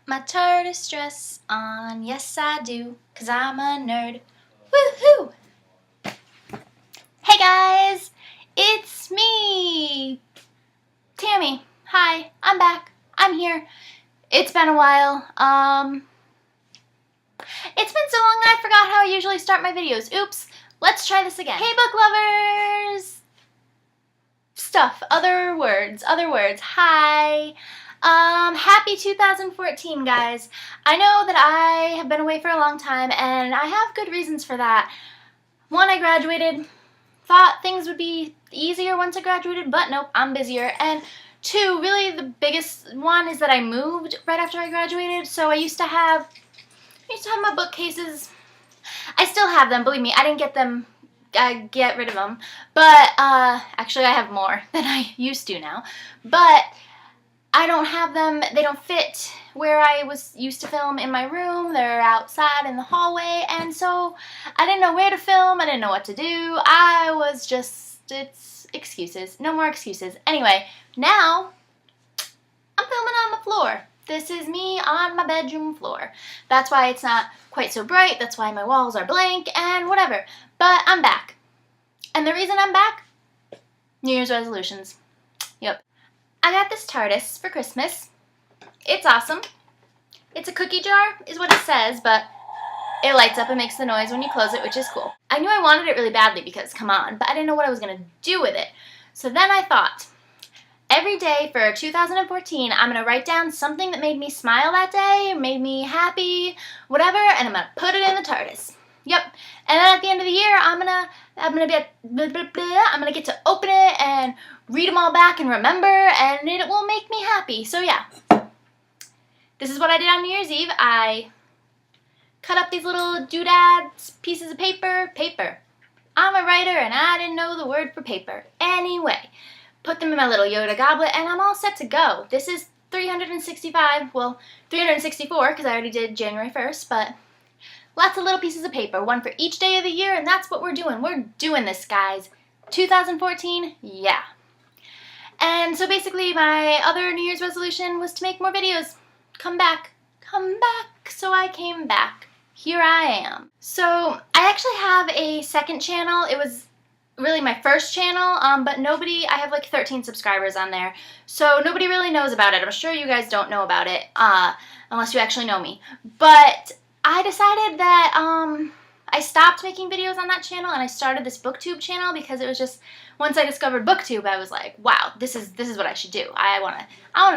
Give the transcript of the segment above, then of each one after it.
my TARDIS dress on, yes I do, 'cause I'm a nerd. Woohoo! Hey guys, it's me, Tammy. Hi, I'm back. I'm here. It's been a while. It's been so long I forgot how I usually start my videos. Oops. Let's try this again. Hey book lovers! Stuff. Other words. Hi. Happy 2014, guys. I know that I have been away for a long time, and I have good reasons for that. One, I graduated. Thought things would be easier once I graduated, but nope, I'm busier. And two, really the biggest one is that I moved right after I graduated, so I used to have my bookcases. I still have them, believe me. I didn't get rid of them, but actually I have more than I used to now, but I don't have them. They don't fit where I was used to film in my room. They're outside in the hallway, and so I didn't know where to film. I didn't know what to do. It's excuses. No more excuses. Anyway, now I'm filming on the floor. This is me on my bedroom floor. That's why it's not quite so bright. That's why my walls are blank and whatever. But I'm back. And the reason I'm back? New Year's resolutions. Yep. I got this TARDIS for Christmas. It's awesome. It's a cookie jar, is what it says, but it lights up and makes the noise when you close it, which is cool. I knew I wanted it really badly because, come on, but I didn't know what I was going to do with it. So then I thought, every day for 2014, I'm going to write down something that made me smile that day, made me happy, whatever, and I'm going to put it in the TARDIS. Yep. And then at the end of the year, I'm gonna get to open it and read them all back and remember, and it will make me happy. So yeah, this is what I did on New Year's Eve. I cut up these little doodads, pieces of paper. I'm a writer, and I didn't know the word for paper. Anyway, put them in my little Yoda goblet, and I'm all set to go. This is 365, well, 364, because I already did January 1st, but lots of little pieces of paper, one for each day of the year, and that's what we're doing. We're doing this, guys. 2014, yeah. And so basically my other New Year's resolution was to make more videos. Come back. So I came back. Here I am. So I actually have a second channel. It was really my first channel, but I have like 13 subscribers on there, so nobody really knows about it. I'm sure you guys don't know about it, unless you actually know me. But I decided that I stopped making videos on that channel and I started this BookTube channel because it was just, once I discovered BookTube, I was like, wow, this is what I should do. I wanna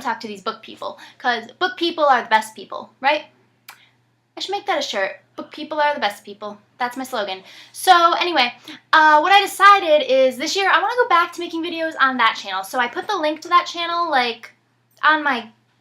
talk to these book people, because book people are the best people, right? I should make that a shirt. Book people are the best people. That's my slogan. So anyway, what I decided is this year I want to go back to making videos on that channel. So I put the link to that channel like on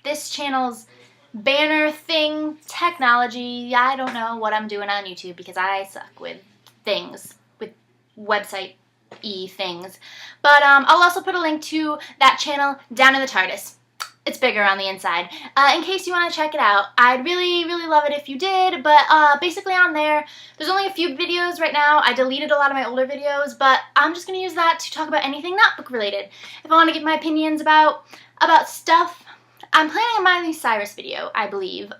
this channel's banner thing, technology. I don't know what I'm doing on YouTube because I suck with things, with website-y things. But I'll also put a link to that channel down in the TARDIS. It's bigger on the inside. In case you want to check it out, I'd really, really love it if you did. But basically on there's only a few videos right now. I deleted a lot of my older videos, but I'm just going to use that to talk about anything not book related. If I want to give my opinions about stuff, I'm planning a Miley Cyrus video, I believe,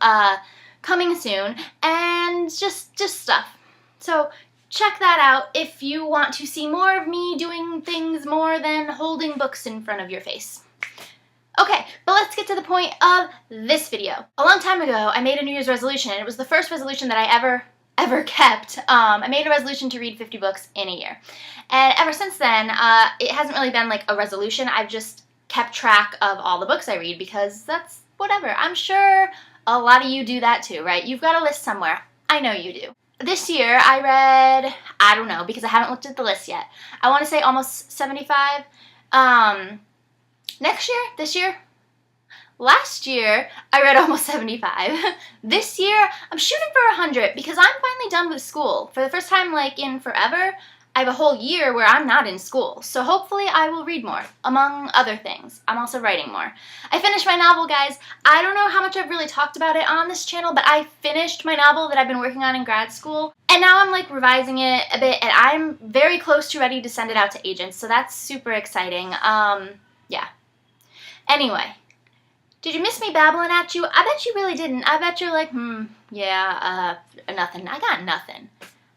coming soon, and just stuff. So check that out if you want to see more of me doing things more than holding books in front of your face. Okay, but let's get to the point of this video. A long time ago, I made a New Year's resolution. It was the first resolution that I ever kept. I made a resolution to read 50 books in a year. And ever since then, it hasn't really been like a resolution. I've just kept track of all the books I read because that's whatever. I'm sure a lot of you do that too, right? You've got a list somewhere. I know you do. This year, I read, I don't know, because I haven't looked at the list yet. I want to say almost 75. This year, last year, I read almost 75. This year, I'm shooting for 100 because I'm finally done with school. For the first time, like, in forever, I have a whole year where I'm not in school. So hopefully I will read more, among other things. I'm also writing more. I finished my novel, guys. I don't know how much I've really talked about it on this channel, but I finished my novel that I've been working on in grad school. And now I'm, like, revising it a bit, and I'm very close to ready to send it out to agents, so that's super exciting. Yeah. Anyway, Did you miss me babbling at you? I bet you really didn't. I bet you're like, yeah, nothing. I got nothing.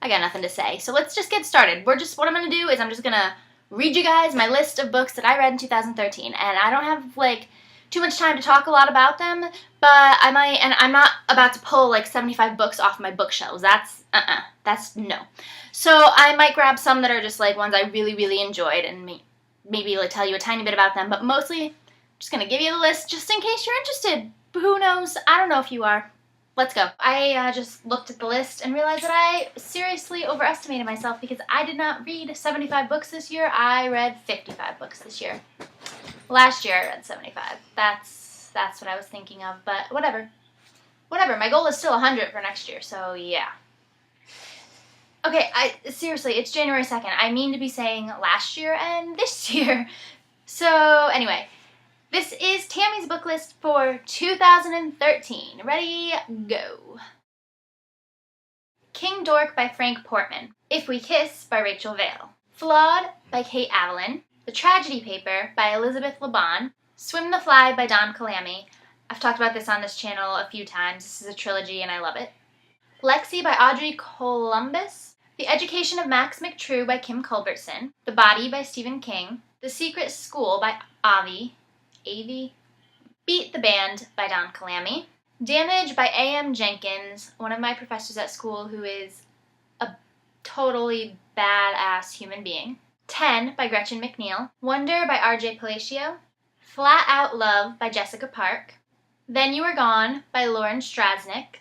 I got nothing to say. So let's just get started. What I'm going to do is I'm just going to read you guys my list of books that I read in 2013. And I don't have, like, too much time to talk a lot about them, but I might, and I'm not about to pull, like, 75 books off my bookshelves. That's no. So I might grab some that are just, like, ones I really, really enjoyed and maybe, like, tell you a tiny bit about them, but mostly I'm just going to give you the list just in case you're interested. But who knows? I don't know if you are. Let's go. I just looked at the list and realized that I seriously overestimated myself because I did not read 75 books this year. I read 55 books this year. Last year I read 75. That's what I was thinking of, but whatever. Whatever. My goal is still 100 for next year, so yeah. Okay, seriously, it's January 2nd. I mean to be saying last year and this year. So anyway, this is Tammy's book list for 2013. Ready? Go. King Dork by Frank Portman. If We Kiss by Rachel Vale. Flawed by Kate Avalon. The Tragedy Paper by Elizabeth Laban. Swim the Fly by Don Calamy. I've talked about this on this channel a few times. This is a trilogy and I love it. Lexi by Audrey Columbus. The Education of Max McTrue by Kim Culbertson. The Body by Stephen King. The Secret School by Avi. Beat the Band by Don Calamy. Damage by A.M. Jenkins, one of my professors at school who is a totally badass human being. 10 by Gretchen McNeil. Wonder by R.J. Palacio. Flat Out Love by Jessica Park. Then You Were Gone by Lauren Strasnick.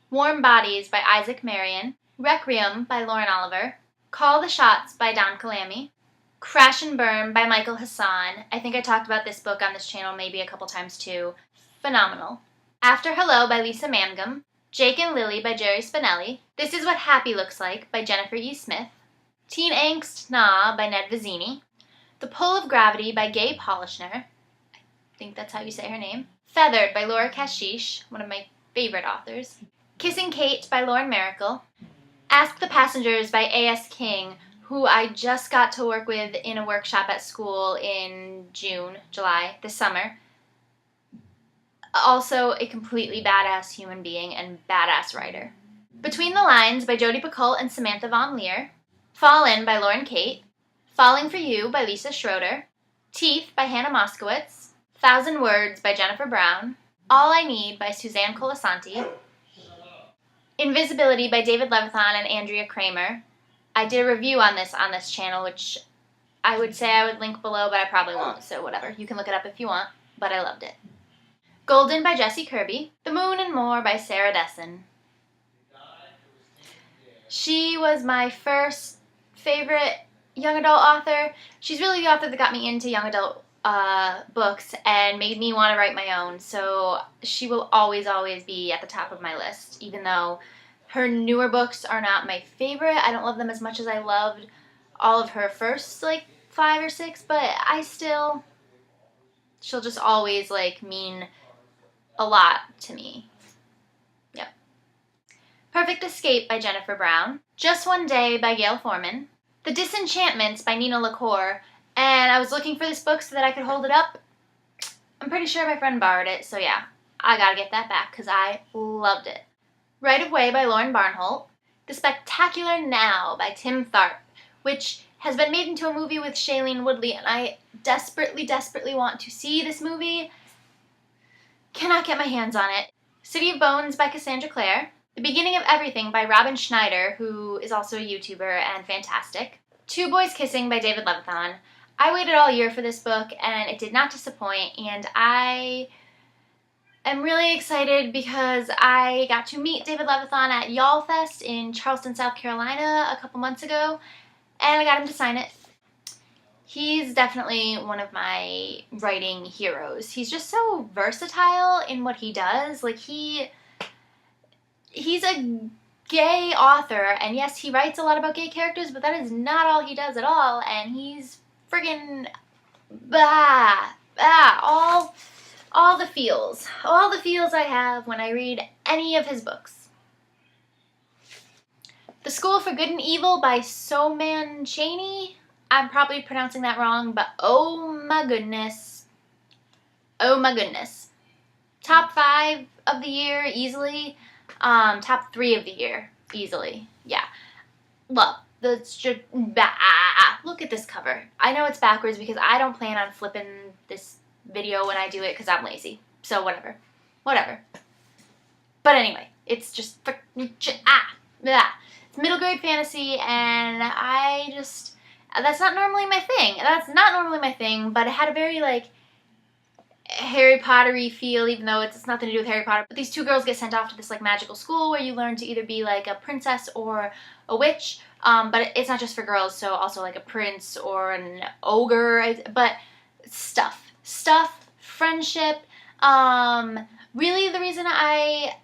Warm Bodies by Isaac Marion. Requiem by Lauren Oliver. Call the Shots by Don Calamy. Crash and Burn by Michael Hassan. I think I talked about this book on this channel maybe a couple times too. Phenomenal. After Hello by Lisa Mangum. Jake and Lily by Jerry Spinelli. This Is What Happy Looks Like by Jennifer E. Smith. Teen Angst Nah by Ned Vizzini. The Pull of Gravity by Gay Polishner. I think that's how you say her name. Feathered by Laura Kashish, one of my favorite authors. Kissing Kate by Lauren Miracle. Ask the Passengers by A.S. King, who I just got to work with in a workshop at school in July, this summer. Also a completely badass human being and badass writer. Between the Lines by Jodi Picoult and Samantha Von Leer. Fallen by Lauren Kate. Falling for You by Lisa Schroeder. Teeth by Hannah Moskowitz. 1,000 Words by Jennifer Brown. All I Need by Suzanne Colasanti. Invisibility by David Levithan and Andrea Kramer. I did a review on this channel, which I would say I would link below, but I probably won't, so whatever. You can look it up if you want, but I loved it. Golden by Jessie Kirby. The Moon and More by Sarah Dessen. She was my first favorite young adult author. She's really the author that got me into young adult books and made me want to write my own, so she will always, always be at the top of my list, even though her newer books are not my favorite. I don't love them as much as I loved all of her first, like, 5 or 6, but she'll just always, like, mean a lot to me. Yep. Perfect Escape by Jennifer Brown. Just One Day by Gail Forman. The Disenchantments by Nina LaCour. And I was looking for this book so that I could hold it up. I'm pretty sure my friend borrowed it, so yeah, I gotta get that back because I loved it. Right of Way by Lauren Barnholt. The Spectacular Now by Tim Tharp, which has been made into a movie with Shailene Woodley, and I desperately, desperately want to see this movie. Cannot get my hands on it. City of Bones by Cassandra Clare. The Beginning of Everything by Robin Schneider, who is also a YouTuber and fantastic. Two Boys Kissing by David Levithan. I waited all year for this book, and it did not disappoint, and I am really excited because I got to meet David Levithan at Y'all Fest in Charleston, South Carolina a couple months ago, and I got him to sign it. He's definitely one of my writing heroes. He's just so versatile in what he does. Like, he's a gay author, and yes, he writes a lot about gay characters, but that is not all he does at all, and he's friggin' all the feels I have when I read any of his books. The School for Good and Evil by Soman Chaney. I'm probably pronouncing that wrong, but oh my goodness. Oh my goodness. top 5 of the year, easily. Top 3 of the year, easily. Yeah. Look, look at this cover. I know it's backwards because I don't plan on flipping this video when I do it because I'm lazy. So whatever. Whatever. But anyway, it's just, it's middle grade fantasy, and that's not normally my thing. That's not normally my thing, but it had a very, like, Harry Potter-y feel, even though it's nothing to do with Harry Potter. But these 2 girls get sent off to this, like, magical school where you learn to either be, like, a princess or a witch. But it's not just for girls, so also, like, a prince or an ogre. But stuff, friendship. Really, the reason I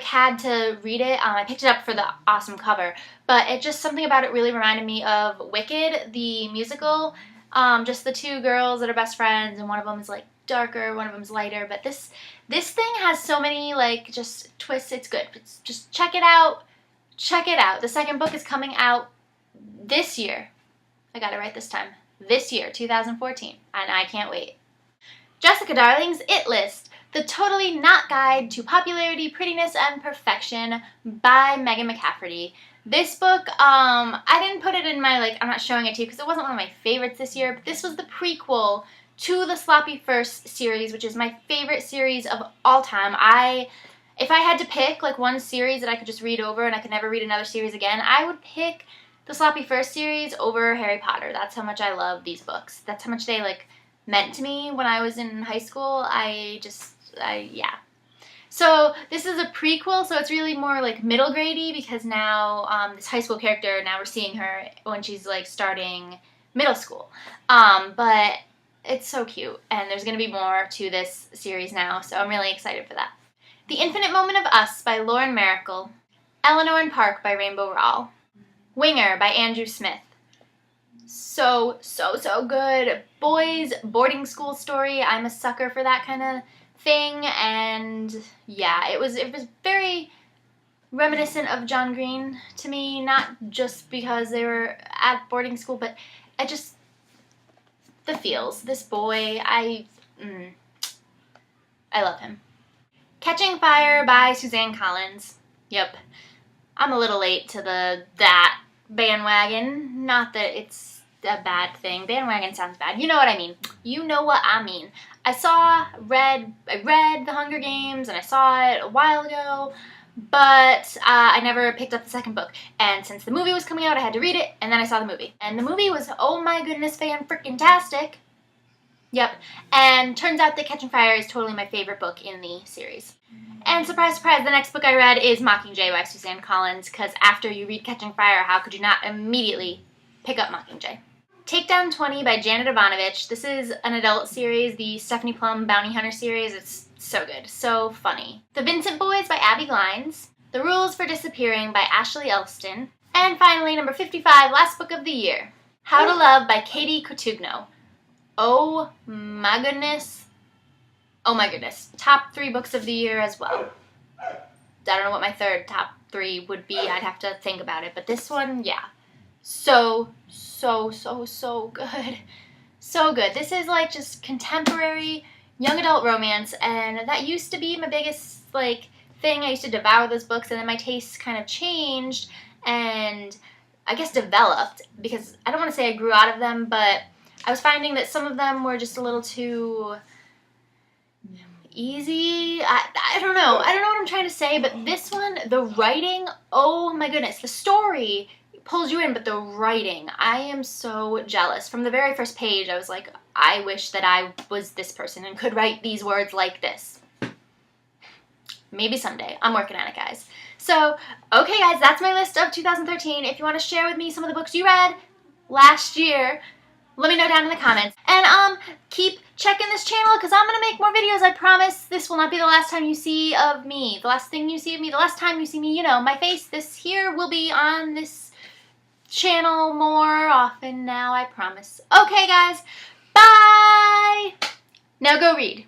had to read it, I picked it up for the awesome cover, but it just, something about it really reminded me of Wicked, the musical. Just the 2 girls that are best friends, and one of them is, like, darker, one of them is lighter, but this thing has so many, like, just twists. It's good. Just check it out. Check it out. The second book is coming out this year. I got it right this time. This year, 2014, and I can't wait. Jessica Darling's It List, the totally not guide to popularity, prettiness, and perfection by Megan McCafferty. This book, I didn't put it in my, like, I'm not showing it to you because it wasn't one of my favorites this year, but this was the prequel to the Sloppy First series, which is my favorite series of all time. If I had to pick, like, one series that I could just read over and I could never read another series again, I would pick the Sloppy First series over Harry Potter. That's how much I love these books. That's how much they, like, meant to me when I was in high school. Yeah. So this is a prequel, so it's really more, like, middle grade-y, because now this high school character, now we're seeing her when she's, like, starting middle school. But it's so cute, and there's going to be more to this series now, so I'm really excited for that. The Infinite Moment of Us by Lauren Miracle. Eleanor and Park by Rainbow Rowell. Winger by Andrew Smith. So good. Boys boarding school story. I'm a sucker for that kind of thing, and yeah, it was very reminiscent of John Green to me, not just because they were at boarding school, but the feels. This boy, I love him. Catching Fire by Suzanne Collins. Yep. I'm a little late to that bandwagon. Not that it's a bad thing. Bandwagon sounds bad. You know what I mean. You know what I mean. I read The Hunger Games, and I saw it a while ago, but I never picked up the second book. And since the movie was coming out, I had to read it, and then I saw the movie. And the movie was, oh my goodness, fan-frickin-tastic. Yep. And turns out that Catching Fire is totally my favorite book in the series. And surprise, surprise, the next book I read is Mockingjay by Suzanne Collins, because after you read Catching Fire, how could you not immediately pick up Mockingjay? Takedown 20 by Janet Ivanovich. This is an adult series, the Stephanie Plum Bounty Hunter series. It's so good, so funny. The Vincent Boys by Abby Glines. The Rules for Disappearing by Ashley Elston. And finally, number 55, last book of the year, How to Love by Katie Cotugno. Oh my goodness. Oh my goodness. Top 3 books of the year as well. I don't know what my third top 3 would be. I'd have to think about it. But this one, yeah. So good. So good. This is, like, just contemporary young adult romance, and that used to be my biggest, like, thing. I used to devour those books, and then my tastes kind of changed and I guess developed, because I don't want to say I grew out of them, but I was finding that some of them were just a little too easy. I don't know. I don't know what I'm trying to say, but this one, the writing, oh my goodness. The story pulls you in, but the writing, I am so jealous. From the very first page, I was like, I wish that I was this person and could write these words like this. Maybe someday. I'm working on it, guys. So, okay, guys, that's my list of 2013. If you want to share with me some of the books you read last year, let me know down in the comments. And keep checking this channel, because I'm going to make more videos, I promise. This will not be the last time you see of me. The last thing you see of me, the last time you see me, you know, my face, this here will be on this channel more often now, I promise. Okay, guys, bye! Now go read.